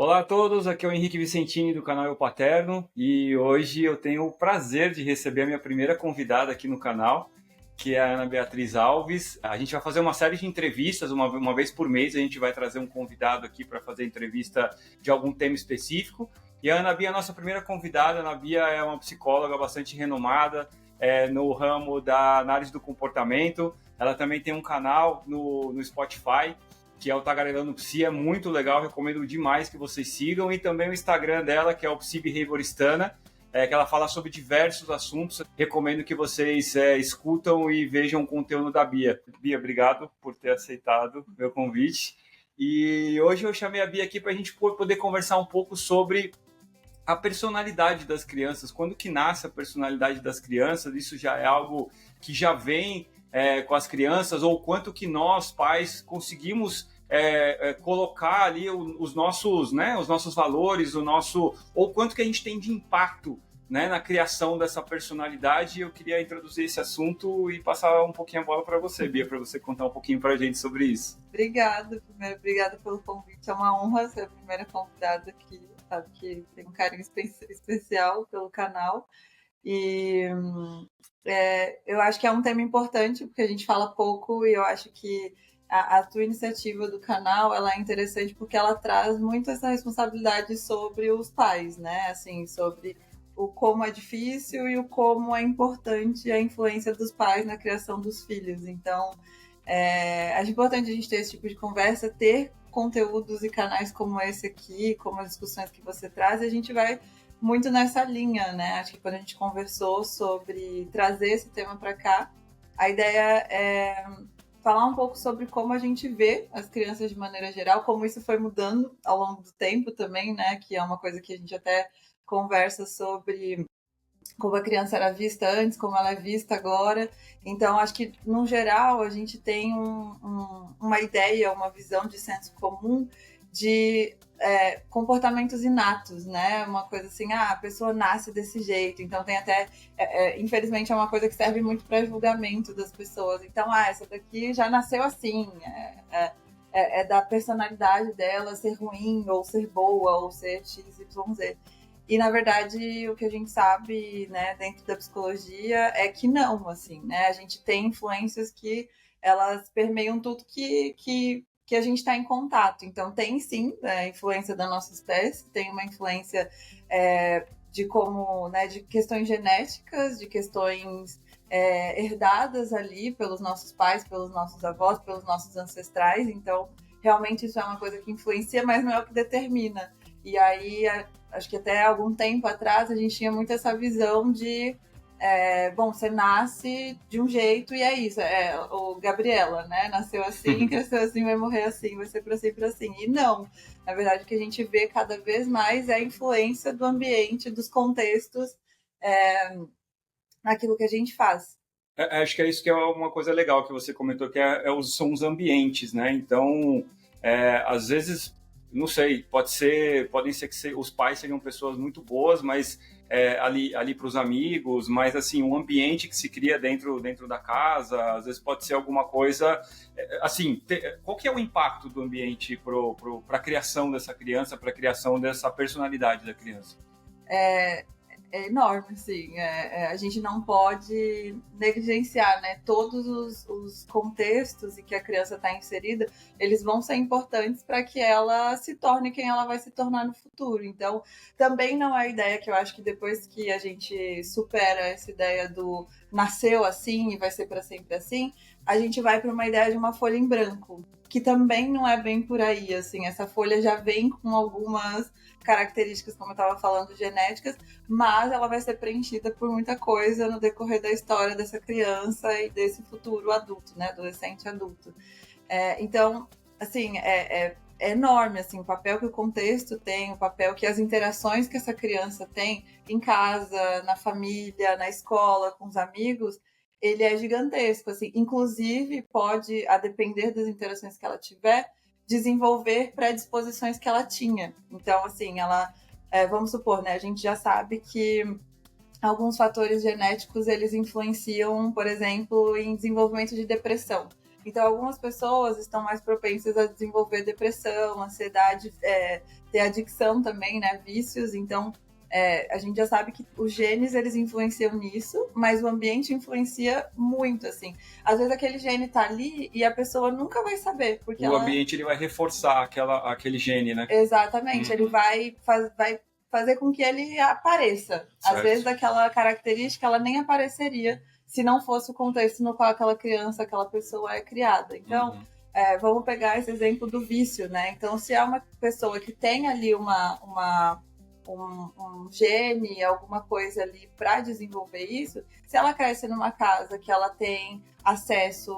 Olá a todos, aqui é o Henrique Vicentini do canal Eu Paterno e hoje eu tenho o prazer de receber a minha primeira convidada aqui no canal, que é a Ana Beatriz Alves. A gente vai fazer uma série de entrevistas, uma vez por mês a gente vai trazer um convidado aqui para fazer entrevista de algum tema específico. E a Ana Bia é a nossa primeira convidada. A Ana Bia é uma psicóloga bastante renomada no ramo da análise do comportamento. Ela também tem um canal no Spotify, que é o Tagarelando Psi, é muito legal, recomendo demais que vocês sigam, e também o Instagram dela, que é o Psi Behavioristana, que ela fala sobre diversos assuntos. Recomendo que vocês escutam e vejam o conteúdo da Bia. Bia, obrigado por ter aceitado o meu convite. E hoje eu chamei a Bia aqui para a gente poder conversar um pouco sobre a personalidade das crianças. Quando que nasce a personalidade das crianças? Isso já é algo que já vem com as crianças, ou quanto que nós, pais, conseguimos colocar ali os nossos valores, ou quanto que a gente tem de impacto, né, na criação dessa personalidade. Eu queria introduzir esse assunto e passar um pouquinho a bola para você, Bia, para você contar um pouquinho para a gente sobre isso. Obrigada, primeiro, obrigada pelo convite. É uma honra ser a primeira convidada aqui, sabe que tem um carinho especial pelo canal. E eu acho que é um tema importante, porque a gente fala pouco, e eu acho que a tua iniciativa do canal, ela é interessante porque ela traz muito essa responsabilidade sobre os pais, né? Assim, sobre o como é difícil e o como é importante a influência dos pais na criação dos filhos. Então, acho importante a gente ter esse tipo de conversa, ter conteúdos e canais como esse aqui, como as discussões que você traz, e a gente vai muito nessa linha, né? Acho que quando a gente conversou sobre trazer esse tema para cá, a ideia é falar um pouco sobre como a gente vê as crianças de maneira geral, como isso foi mudando ao longo do tempo também, né? Que é uma coisa que a gente até conversa sobre como a criança era vista antes, como ela é vista agora. Então, acho que, no geral, a gente tem uma ideia, uma visão de senso comum de comportamentos inatos, né? Uma coisa assim, a pessoa nasce desse jeito. Então, tem até, infelizmente, é uma coisa que serve muito para julgamento das pessoas. Então, essa daqui já nasceu assim, é da personalidade dela ser ruim, ou ser boa, ou ser X, Y, Z. E, na verdade, o que a gente sabe, né, dentro da psicologia é que não, assim, né? A gente tem influências que elas permeiam tudo que a gente está em contato. Então, tem sim a influência da nossa espécie, tem uma influência de como, né, de questões genéticas, de questões herdadas ali pelos nossos pais, pelos nossos avós, pelos nossos ancestrais. Então, realmente isso é uma coisa que influencia, mas não é o que determina. E aí, acho que até algum tempo atrás, a gente tinha muito essa visão de bom, você nasce de um jeito e é isso. O Gabriela, né? Nasceu assim, cresceu assim, vai morrer assim, vai ser para sempre assim. E não. Na verdade, o que a gente vê cada vez mais é a influência do ambiente, dos contextos, naquilo que a gente faz. Acho que é isso que é uma coisa legal que você comentou, que são os ambientes, né? Então, às vezes, não sei, podem ser que os pais sejam pessoas muito boas, mas ali para os amigos, mas assim, um ambiente que se cria dentro da casa, às vezes pode ser alguma coisa, assim, qual que é o impacto do ambiente para a criação dessa criança, para a criação dessa personalidade da criança? É enorme, assim. A gente não pode negligenciar, né? Todos os contextos em que a criança está inserida, eles vão ser importantes para que ela se torne quem ela vai se tornar no futuro. Então, também não é a ideia que eu acho que depois que a gente supera essa ideia do nasceu assim e vai ser para sempre assim, a gente vai para uma ideia de uma folha em branco, que também não é bem por aí, assim. Essa folha já vem com algumas características, como eu estava falando, genéticas, mas ela vai ser preenchida por muita coisa no decorrer da história dessa criança e desse futuro adulto, né, adolescente adulto. Então, assim, é enorme, assim, o papel que o contexto tem, o papel que as interações que essa criança tem em casa, na família, na escola, com os amigos, ele é gigantesco, assim, inclusive pode, a depender das interações que ela tiver, desenvolver predisposições que ela tinha. Então, assim, vamos supor, né, a gente já sabe que alguns fatores genéticos, eles influenciam, por exemplo, em desenvolvimento de depressão. Então, algumas pessoas estão mais propensas a desenvolver depressão, ansiedade ter adicção também, né? Vícios. Então, a gente já sabe que os genes, eles influenciam nisso, mas o ambiente influencia muito, assim. Às vezes aquele gene tá ali e a pessoa nunca vai saber, porque o ambiente ele vai reforçar aquele gene, né? Exatamente, ele vai fazer com que ele apareça. Certo. Às vezes aquela característica, ela nem apareceria se não fosse o contexto no qual aquela criança, aquela pessoa é criada. Então, vamos pegar esse exemplo do vício, né? Então, se é uma pessoa que tem ali um gene, alguma coisa ali para desenvolver isso, se ela cresce numa casa que ela tem acesso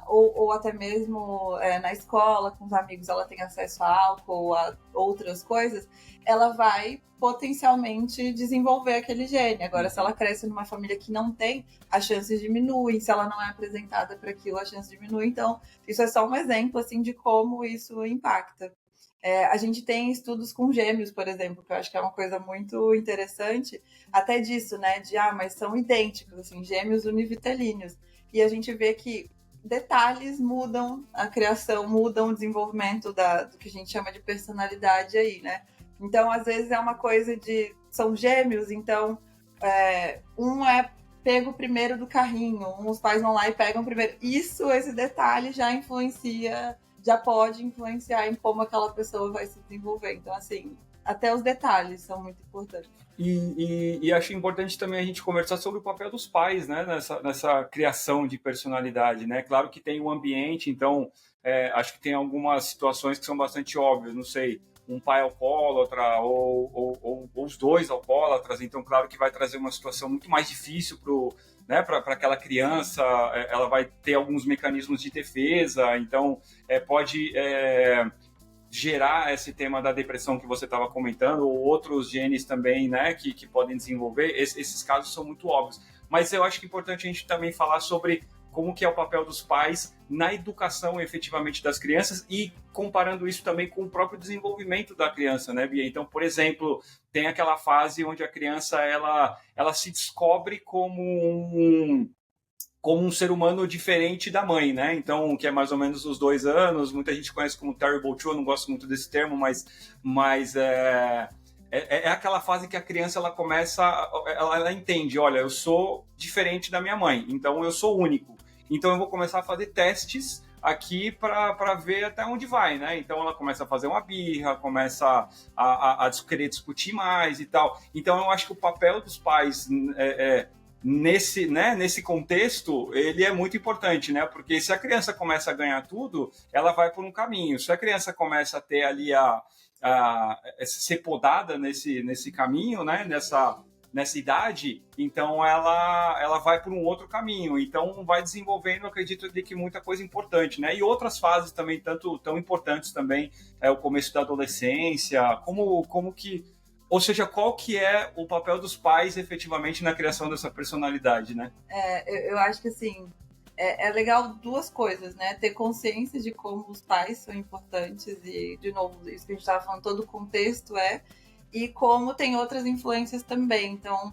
ou até mesmo na escola, com os amigos, ela tem acesso a álcool, a outras coisas, ela vai potencialmente desenvolver aquele gene. Agora, se ela cresce numa família que não tem, as chances diminuem. Se ela não é apresentada para aquilo, a chance diminui. Então, isso é só um exemplo assim, de como isso impacta. A gente tem estudos com gêmeos, por exemplo, que eu acho que é uma coisa muito interessante, até disso, né? Mas são idênticos, assim, gêmeos univitelíneos. E a gente vê que detalhes mudam a criação, mudam o desenvolvimento do que a gente chama de personalidade aí, né? Então, às vezes é uma coisa são gêmeos, então um é pego primeiro do carrinho, os pais vão lá e pegam primeiro. Esse detalhe já influencia, já pode influenciar em como aquela pessoa vai se desenvolver. Então, assim, até os detalhes são muito importantes. E acho importante também a gente conversar sobre o papel dos pais, né, nessa criação de personalidade, né? Claro que tem o ambiente, então acho que tem algumas situações que são bastante óbvias, não sei, um pai alcoólatra ou os dois alcoólatras, então claro que vai trazer uma situação muito mais difícil para aquela criança, ela vai ter alguns mecanismos de defesa, então pode gerar esse tema da depressão que você estava comentando, ou outros genes também, né, que podem desenvolver. Esses casos são muito óbvios. Mas eu acho que é importante a gente também falar sobre como que é o papel dos pais na educação efetivamente das crianças e comparando isso também com o próprio desenvolvimento da criança, né, Bia? Então, por exemplo, tem aquela fase onde a criança ela se descobre como um ser humano diferente da mãe, né? Então, que é mais ou menos os 2 anos, muita gente conhece como Terrible Two, eu não gosto muito desse termo, mas é aquela fase que a criança ela começa, ela entende, olha, eu sou diferente da minha mãe, então eu sou único. Então eu vou começar a fazer testes aqui para ver até onde vai, né? Então ela começa a fazer uma birra, começa a querer discutir mais e tal. Então eu acho que o papel dos pais nesse contexto, ele é muito importante, né? Porque se a criança começa a ganhar tudo, ela vai por um caminho. Se a criança começa a ter ali ser podada nesse caminho, né? Nessa idade, então ela vai por um outro caminho. Então vai desenvolvendo, acredito, de que muita coisa importante, né? E outras fases também tão importantes também, o começo da adolescência, como que... Ou seja, qual que é o papel dos pais efetivamente na criação dessa personalidade, né? Eu acho que, assim, é legal duas coisas, né? Ter consciência de como os pais são importantes e, de novo, isso que a gente estava falando, todo o contexto e como tem outras influências também. Então,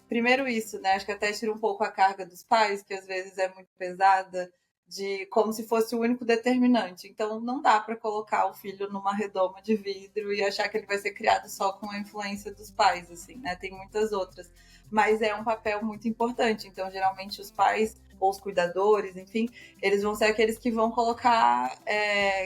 primeiro isso, né? Acho que até tira um pouco a carga dos pais, que às vezes é muito pesada, de como se fosse o único determinante. Então, não dá para colocar o filho numa redoma de vidro e achar que ele vai ser criado só com a influência dos pais, assim, né? Tem muitas outras. Mas é um papel muito importante. Então, geralmente, os pais ou os cuidadores, enfim, eles vão ser aqueles que vão colocar,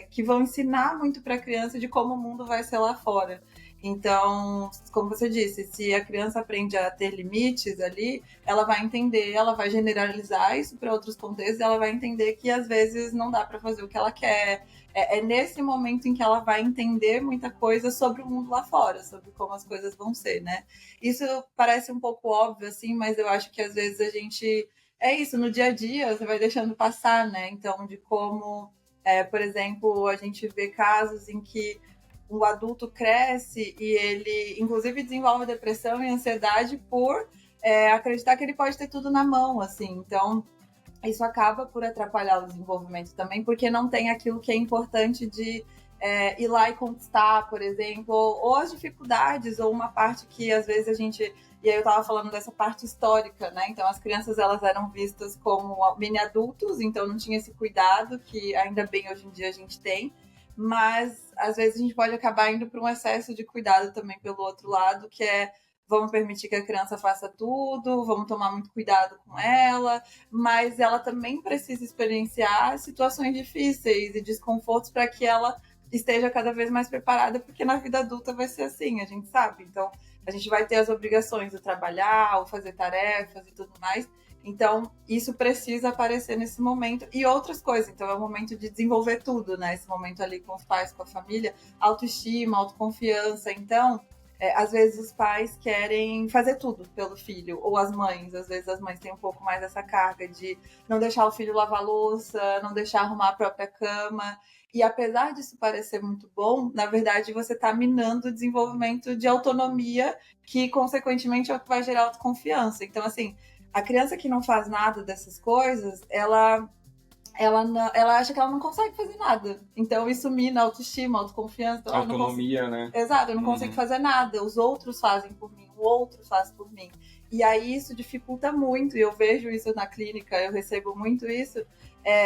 que vão ensinar muito para a criança de como o mundo vai ser lá fora. Então, como você disse, se a criança aprende a ter limites ali, ela vai entender, ela vai generalizar isso para outros contextos, ela vai entender que às vezes não dá para fazer o que ela quer. É nesse momento em que ela vai entender muita coisa sobre o mundo lá fora, sobre como as coisas vão ser, né? Isso parece um pouco óbvio, assim, mas eu acho que às vezes a gente... É isso, no dia a dia você vai deixando passar, né? Então, de como, por exemplo, a gente vê casos em que o adulto cresce e ele, inclusive, desenvolve depressão e ansiedade por acreditar que ele pode ter tudo na mão, assim. Então, isso acaba por atrapalhar o desenvolvimento também, porque não tem aquilo que é importante de ir lá e conquistar, por exemplo, ou as dificuldades, ou uma parte que, às vezes, a gente... E aí eu estava falando dessa parte histórica, né? Então, as crianças, elas eram vistas como mini-adultos, então não tinha esse cuidado que, ainda bem, hoje em dia a gente tem. mas às vezes a gente pode acabar indo para um excesso de cuidado também pelo outro lado, que é vamos permitir que a criança faça tudo, vamos tomar muito cuidado com ela, mas ela também precisa experienciar situações difíceis e desconfortos para que ela esteja cada vez mais preparada, porque na vida adulta vai ser assim, a gente sabe. Então, a gente vai ter as obrigações de trabalhar, ou fazer tarefas e tudo mais. Então, isso precisa aparecer nesse momento. E outras coisas. Então, é o momento de desenvolver tudo, né? Esse momento ali com os pais, com a família. Autoestima, autoconfiança. Então, às vezes os pais querem fazer tudo pelo filho. Ou as mães. Às vezes as mães têm um pouco mais essa carga de não deixar o filho lavar louça, não deixar arrumar a própria cama. E apesar disso parecer muito bom, na verdade você está minando o desenvolvimento de autonomia, que consequentemente é o que vai gerar autoconfiança. Então, assim, a criança que não faz nada dessas coisas, ela acha que ela não consegue fazer nada. Então, isso mina a autoestima, a autoconfiança. Então, autonomia, né? Exato, eu não consigo fazer nada. Os outros fazem por mim, o outro faz por mim. E aí isso dificulta muito, e eu vejo isso na clínica, eu recebo muito isso,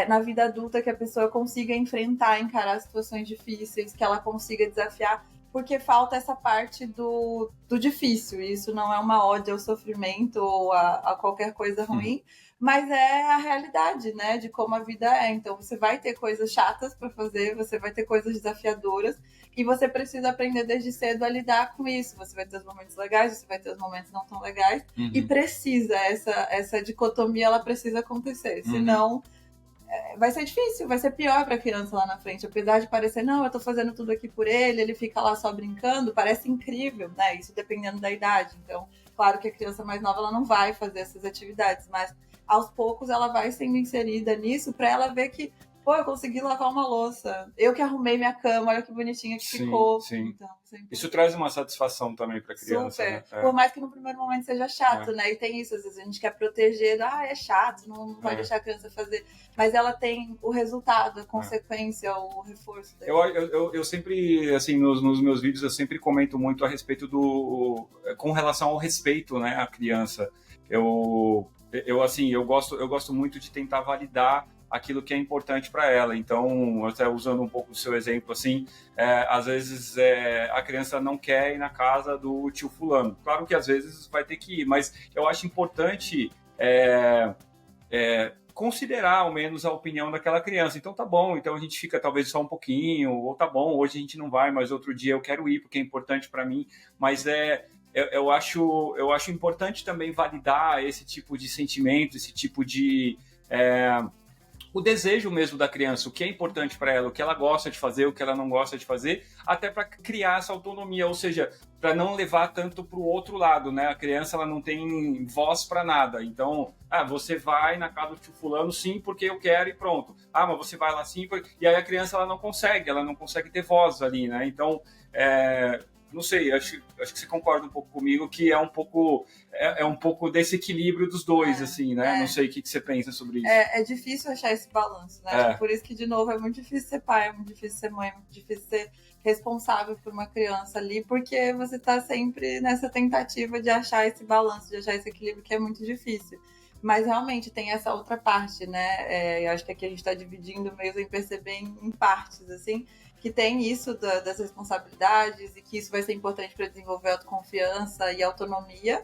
na vida adulta, que a pessoa consiga enfrentar, encarar situações difíceis, que ela consiga desafiar, porque falta essa parte do difícil. Isso não é uma ode ao sofrimento ou a qualquer coisa ruim, mas é a realidade, né, de como a vida é. Então você vai ter coisas chatas para fazer, você vai ter coisas desafiadoras, e você precisa aprender desde cedo a lidar com isso. Você vai ter os momentos legais, você vai ter os momentos não tão legais, e precisa, essa dicotomia, ela precisa acontecer, senão vai ser difícil, vai ser pior para a criança lá na frente. Apesar de parecer, não, eu tô fazendo tudo aqui por ele fica lá só brincando, parece incrível, né? Isso dependendo da idade. Então, claro que a criança mais nova, ela não vai fazer essas atividades, mas aos poucos ela vai sendo inserida nisso para ela ver que, pô, eu consegui lavar uma louça, eu que arrumei minha cama, olha que bonitinha que ficou. Sim. Então, isso traz uma satisfação também para a criança. Super. Né? Por mais que no primeiro momento seja chato, né? E tem isso, às vezes a gente quer proteger, é chato, não vai deixar a criança fazer. Mas ela tem o resultado, a consequência, o reforço. Eu sempre, assim, nos meus vídeos, eu sempre comento muito a respeito com relação ao respeito, né, à criança. Eu gosto muito de tentar validar aquilo que é importante para ela. Então, até usando um pouco do seu exemplo, assim, às vezes a criança não quer ir na casa do tio fulano. Claro que às vezes vai ter que ir, mas eu acho importante considerar ao menos a opinião daquela criança. Então tá bom, então a gente fica talvez só um pouquinho, ou tá bom, hoje a gente não vai, mas outro dia eu quero ir porque é importante para mim. Mas eu acho importante também validar esse tipo de sentimento, esse tipo de o desejo mesmo da criança, o que é importante para ela, o que ela gosta de fazer, o que ela não gosta de fazer, até para criar essa autonomia, ou seja, para não levar tanto para o outro lado, né? A criança, ela não tem voz para nada. Então, você vai na casa do tio fulano sim porque eu quero e pronto. Mas você vai lá sim, e aí a criança ela não consegue ter voz ali, né? Então, não sei, acho que você concorda um pouco comigo que é um pouco desse equilíbrio dos dois, assim, né? Não sei o que você pensa sobre isso. É difícil achar esse balanço, né? Por isso que, de novo, é muito difícil ser pai, é muito difícil ser mãe, é muito difícil ser responsável por uma criança ali, porque você tá sempre nessa tentativa de achar esse balanço, de achar esse equilíbrio, que é muito difícil. Mas realmente tem essa outra parte, né? Eu acho que aqui a gente está dividindo mesmo em perceber em partes, assim, que tem isso das responsabilidades e que isso vai ser importante para desenvolver autoconfiança e autonomia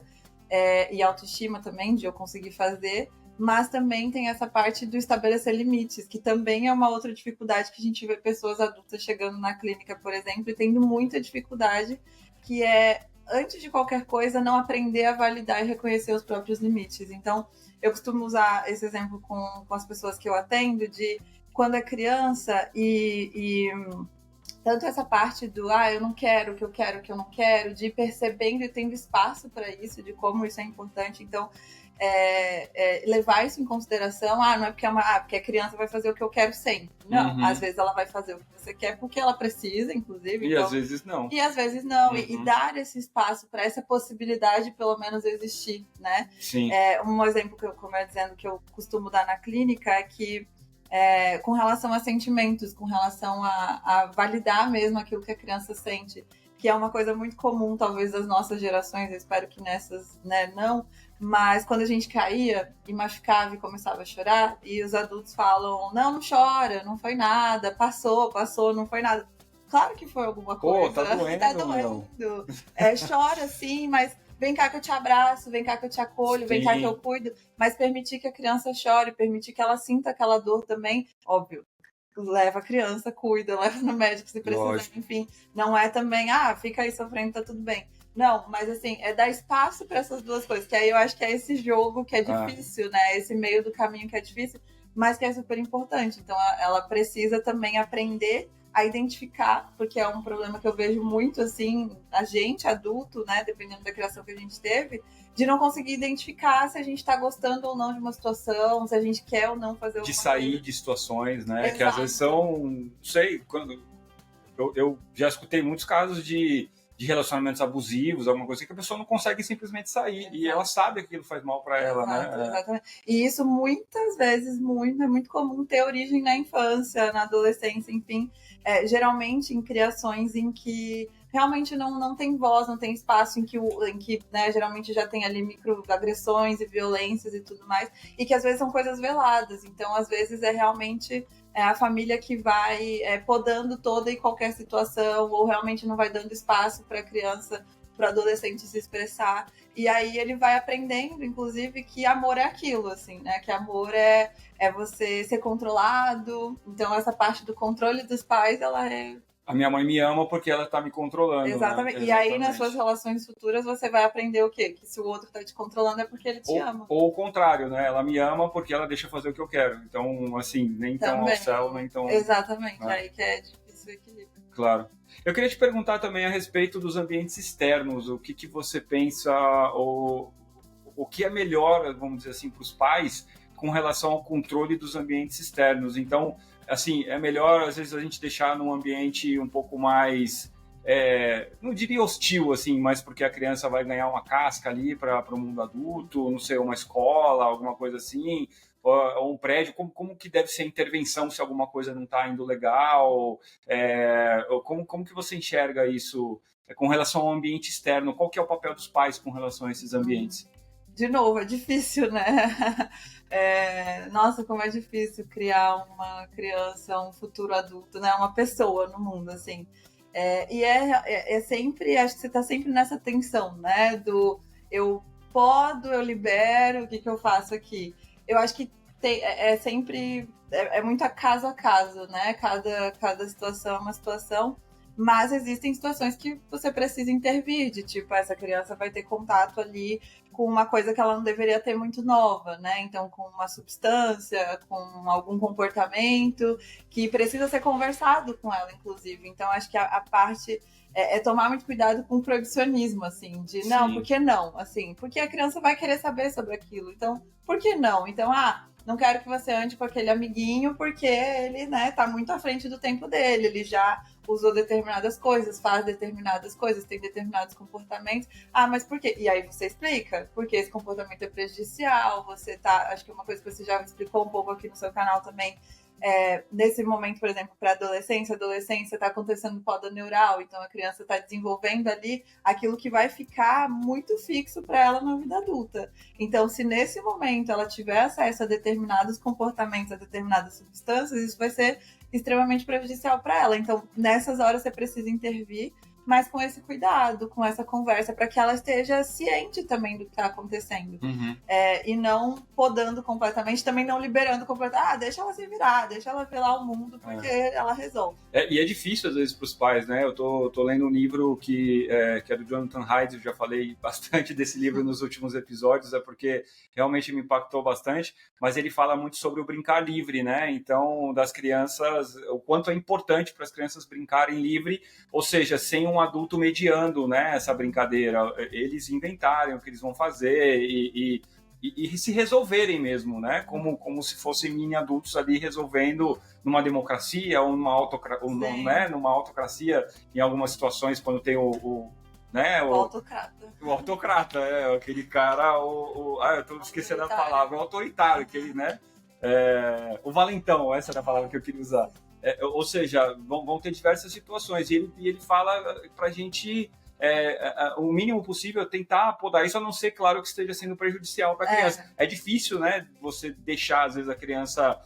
e autoestima também, de eu conseguir fazer, mas também tem essa parte do estabelecer limites, que também é uma outra dificuldade que a gente vê pessoas adultas chegando na clínica, por exemplo, e tendo muita dificuldade, que é, antes de qualquer coisa, não aprender a validar e reconhecer os próprios limites. Então, eu costumo usar esse exemplo com as pessoas que eu atendo, de quando é criança e tanto essa parte do eu não quero, o que eu quero, o que eu não quero, de ir percebendo e tendo espaço para isso, de como isso é importante. Então, levar isso em consideração, não é porque porque a criança vai fazer o que eu quero sempre. Não, às vezes ela vai fazer o que você quer porque ela precisa, inclusive. E então, às vezes não. E às vezes não. E dar esse espaço para essa possibilidade, pelo menos, existir, né? Sim. Um exemplo que como eu dizendo, que eu costumo dar na clínica é que com relação a sentimentos, com relação a validar mesmo aquilo que a criança sente, que é uma coisa muito comum, talvez, das nossas gerações, eu espero que nessas, né, não, Mas quando a gente caía e machucava e começava a chorar, e os adultos falam, não chora, não foi nada, passou, não foi nada. Claro que foi alguma coisa. Pô, tá doendo, tá doendo. Chora sim, mas vem cá que eu te abraço, vem cá que eu te acolho, vem cá que eu cuido. Mas permitir que a criança chore, permitir que ela sinta aquela dor também, óbvio. Leva a criança, cuida, leva no médico se precisar, lógico. Enfim. Não é também, fica aí sofrendo, tá tudo bem. Não, mas assim, é dar espaço para essas duas coisas, que aí eu acho que é esse jogo que é difícil, né? Esse meio do caminho que é difícil, mas que é super importante. Então, ela precisa também aprender a identificar, porque é um problema que eu vejo muito, assim, a gente, adulto, né, dependendo da criação que a gente teve, de não conseguir identificar se a gente está gostando ou não de uma situação, se a gente quer ou não fazer de sair coisa. De situações, né, Exato. Que às vezes são, não sei, quando eu já escutei muitos casos de relacionamentos abusivos, alguma coisa que a pessoa não consegue simplesmente sair. Exato. E ela sabe que aquilo faz mal para ela, né? Exatamente. E isso muitas vezes é muito comum ter origem na infância, na adolescência, enfim. Geralmente em criações em que realmente não tem voz, não tem espaço, em que né, geralmente já tem ali microagressões e violências e tudo mais, e que às vezes são coisas veladas. Então, às vezes é realmente a família que vai podando toda e qualquer situação, ou realmente não vai dando espaço para a criança, para o adolescente se expressar. E aí ele vai aprendendo, inclusive, que amor é aquilo, assim, né? Que amor é você ser controlado. Então, essa parte do controle dos pais, ela é... A minha mãe me ama porque ela tá me controlando. Exatamente. Né? E aí, nas suas relações futuras, você vai aprender o quê? Que se o outro tá te controlando é porque ele te ama. Ou o contrário, né? Ela me ama porque ela deixa fazer o que eu quero. Então, assim, nem tão ao céu, nem tão... Exatamente. Aí que é difícil o equilíbrio. Claro. Eu queria te perguntar também a respeito dos ambientes externos. O que você pensa, o que é melhor, vamos dizer assim, para os pais com relação ao controle dos ambientes externos. Então, assim, é melhor, às vezes, a gente deixar num ambiente um pouco mais, não diria hostil, assim, mas porque a criança vai ganhar uma casca ali para o mundo adulto, não sei, uma escola, alguma coisa assim, ou um prédio, como que deve ser a intervenção se alguma coisa não está indo legal, como que você enxerga isso com relação ao ambiente externo? Qual que é o papel dos pais com relação a esses ambientes? De novo, é difícil, né? Nossa, como é difícil criar uma criança, um futuro adulto, né? Uma pessoa no mundo, assim. E é sempre, acho que você está sempre nessa tensão, né? Do eu podo, eu libero, o que eu faço aqui? Eu acho que sempre, muito a caso, né? Cada situação é uma situação. Mas existem situações que você precisa intervir, de tipo, essa criança vai ter contato ali com uma coisa que ela não deveria ter muito nova, né? Então, com uma substância, com algum comportamento que precisa ser conversado com ela, inclusive. Então, acho que a parte é tomar muito cuidado com o proibicionismo, assim, de não, Sim. Por que não? Assim, porque a criança vai querer saber sobre aquilo. Então, por que não? Então, não quero que você ande com aquele amiguinho porque ele, né, tá muito à frente do tempo dele, ele já usou determinadas coisas, faz determinadas coisas, tem determinados comportamentos. Mas por quê? E aí você explica, porque esse comportamento é prejudicial, você tá, acho que uma coisa que você já explicou um pouco aqui no seu canal também, nesse momento, por exemplo, para adolescência está acontecendo poda neural, então a criança está desenvolvendo ali aquilo que vai ficar muito fixo para ela na vida adulta. Então, se nesse momento ela tiver acesso a determinados comportamentos, a determinadas substâncias, isso vai ser extremamente prejudicial para ela. Então, nessas horas você precisa intervir, mas com esse cuidado, com essa conversa, para que ela esteja ciente também do que está acontecendo. Uhum. E não podando completamente, também não liberando completamente. Deixa ela se virar, deixa ela ver lá o mundo, porque ela resolve. E é difícil, às vezes, para os pais, né? Eu tô lendo um livro que é do Jonathan Haidt, eu já falei bastante desse livro nos últimos episódios, porque realmente me impactou bastante, mas ele fala muito sobre o brincar livre, né? Então, das crianças, o quanto é importante para as crianças brincarem livre, ou seja, sem um adulto mediando, né, essa brincadeira, eles inventarem o que eles vão fazer e se resolverem mesmo, né, como se fossem mini adultos ali resolvendo numa democracia ou numa autocracia, em algumas situações, quando tem o autocrata. O autocrata, aquele cara, eu tô esquecendo a palavra, o autoritário, aquele, né, o valentão, essa era a palavra que eu queria usar. Ou seja, vão ter diversas situações, e ele fala pra gente o mínimo possível tentar podar isso, a não ser, claro, que esteja sendo prejudicial para a criança. É difícil, né, você deixar, às vezes, a criança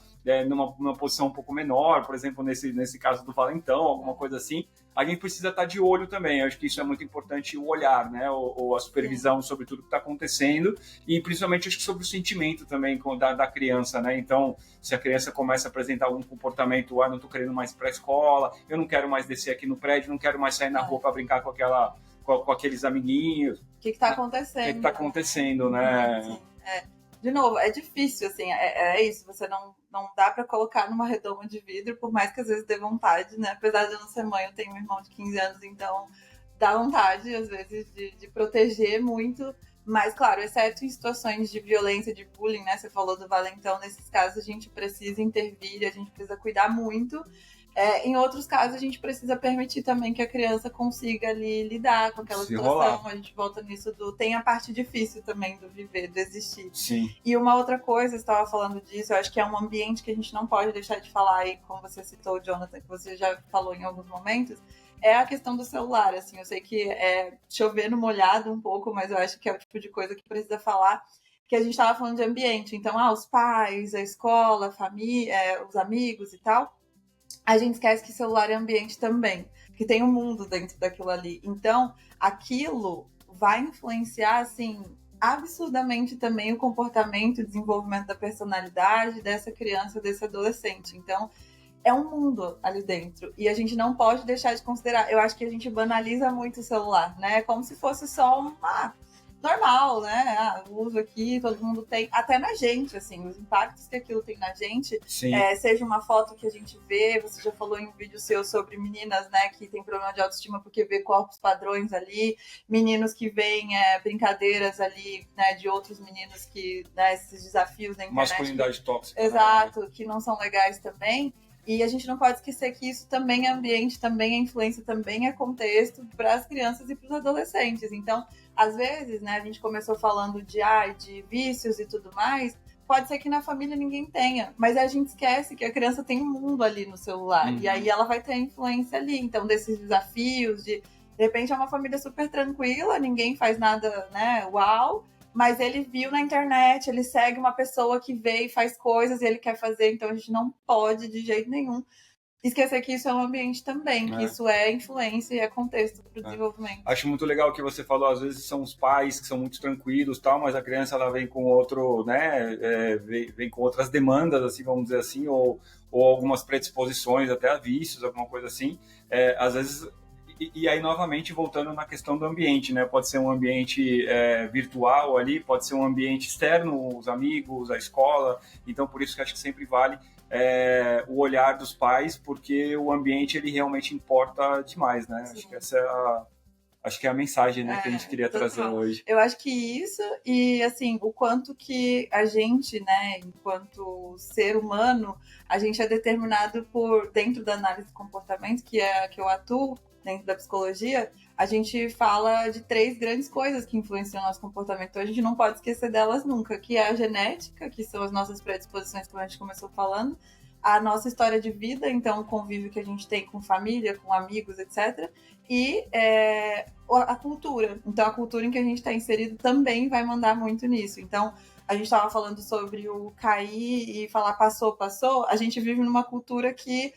numa posição um pouco menor, por exemplo, nesse caso do valentão, alguma coisa assim. A gente precisa estar de olho também. Eu acho que isso é muito importante, o olhar, né, ou a supervisão sobre tudo que está acontecendo, e principalmente acho que sobre o sentimento também da criança, né? Então, se a criança começa a apresentar algum comportamento, não estou querendo mais ir para a escola, eu não quero mais descer aqui no prédio, não quero mais sair na rua para brincar com aqueles amiguinhos. O que está acontecendo? O que está acontecendo, né? De novo, é difícil, assim, é isso, você não dá para colocar numa redoma de vidro, por mais que às vezes dê vontade, né? Apesar de eu não ser mãe, eu tenho um irmão de 15 anos, então dá vontade, às vezes, de proteger muito, mas, claro, exceto em situações de violência, de bullying, né? Você falou do valentão, nesses casos a gente precisa intervir, a gente precisa cuidar muito. Em outros casos, a gente precisa permitir também que a criança consiga ali lidar com aquela situação. A gente volta nisso tem a parte difícil também do viver, do existir. Sim. E uma outra coisa, você estava falando disso, eu acho que é um ambiente que a gente não pode deixar de falar aí, como você citou, Jonathan, que você já falou em alguns momentos, é a questão do celular. Assim, eu sei que é chover no molhado um pouco, mas eu acho que é o tipo de coisa que precisa falar, que a gente estava falando de ambiente. Então, os pais, a escola, a família, os amigos e tal. A gente esquece que celular é ambiente também, que tem um mundo dentro daquilo ali. Então, aquilo vai influenciar, assim, absurdamente também o comportamento e desenvolvimento da personalidade dessa criança, desse adolescente. Então, é um mundo ali dentro. E a gente não pode deixar de considerar. Eu acho que a gente banaliza muito o celular, né? Como se fosse só normal, né? O uso aqui, todo mundo tem, até na gente, assim, os impactos que aquilo tem na gente, seja uma foto que a gente vê, você já falou em um vídeo seu sobre meninas, né, que tem problema de autoestima porque vê corpos padrões ali, meninos que veem brincadeiras ali, né, de outros meninos que, né, esses desafios da internet. Masculinidade tóxica. Exato, que não são legais também. E a gente não pode esquecer que isso também é ambiente, também é influência, também é contexto para as crianças e para os adolescentes. Então, às vezes, né, a gente começou falando de vícios e tudo mais, pode ser que na família ninguém tenha, mas a gente esquece que a criança tem um mundo ali no celular, e aí ela vai ter influência ali. Então, desses desafios, de repente é uma família super tranquila, ninguém faz nada, né, uau, mas ele viu na internet, ele segue uma pessoa que vê e faz coisas e ele quer fazer, então a gente não pode de jeito nenhum esquecer que isso é um ambiente também, que isso é influência e é contexto para o desenvolvimento. Acho muito legal o que você falou, às vezes são os pais que são muito tranquilos, tal, mas a criança ela vem com outro, né, vem com outras demandas, assim, vamos dizer assim, ou algumas predisposições até a vícios, alguma coisa assim. Às vezes, e aí novamente voltando na questão do ambiente, né, pode ser um ambiente virtual ali, pode ser um ambiente externo, os amigos, a escola, então por isso que acho que sempre vale o olhar dos pais, porque o ambiente ele realmente importa demais, né? Sim. Acho que é a mensagem, né, que a gente queria trazer hoje. Eu acho que isso, e assim, o quanto que a gente, né, enquanto ser humano, a gente é determinado dentro da análise de comportamento, que eu atuo dentro da psicologia, a gente fala de 3 grandes coisas que influenciam o nosso comportamento. Então a gente não pode esquecer delas nunca, que é a genética, que são as nossas predisposições, como a gente começou falando, a nossa história de vida, então o convívio que a gente tem com família, com amigos, etc. E a cultura. Então a cultura em que a gente está inserido também vai mandar muito nisso. Então a gente estava falando sobre o cair e falar passou. A gente vive numa cultura que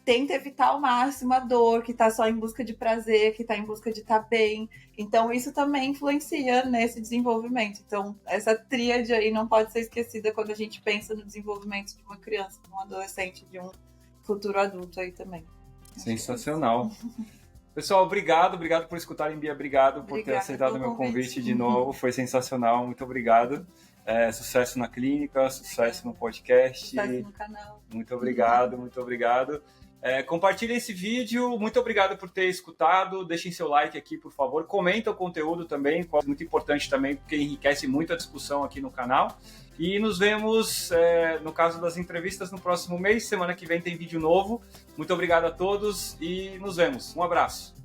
tenta evitar ao máximo a dor, que está só em busca de prazer, que está em busca de estar bem. Então, isso também influencia nesse desenvolvimento. Então, essa tríade aí não pode ser esquecida quando a gente pensa no desenvolvimento de uma criança, de um adolescente, de um futuro adulto aí também. Sensacional. Pessoal, obrigado por escutarem, Bia, obrigado por ter aceitado o meu convite de novo, foi sensacional, muito obrigado. Sucesso na clínica, sucesso no podcast. Sucesso no canal. Muito obrigado, muito obrigado. Compartilhem esse vídeo, muito obrigado por ter escutado, deixem seu like aqui, por favor, comenta o conteúdo também, muito importante também, porque enriquece muito a discussão aqui no canal, e nos vemos, no caso das entrevistas, no próximo mês, semana que vem tem vídeo novo, muito obrigado a todos e nos vemos, um abraço.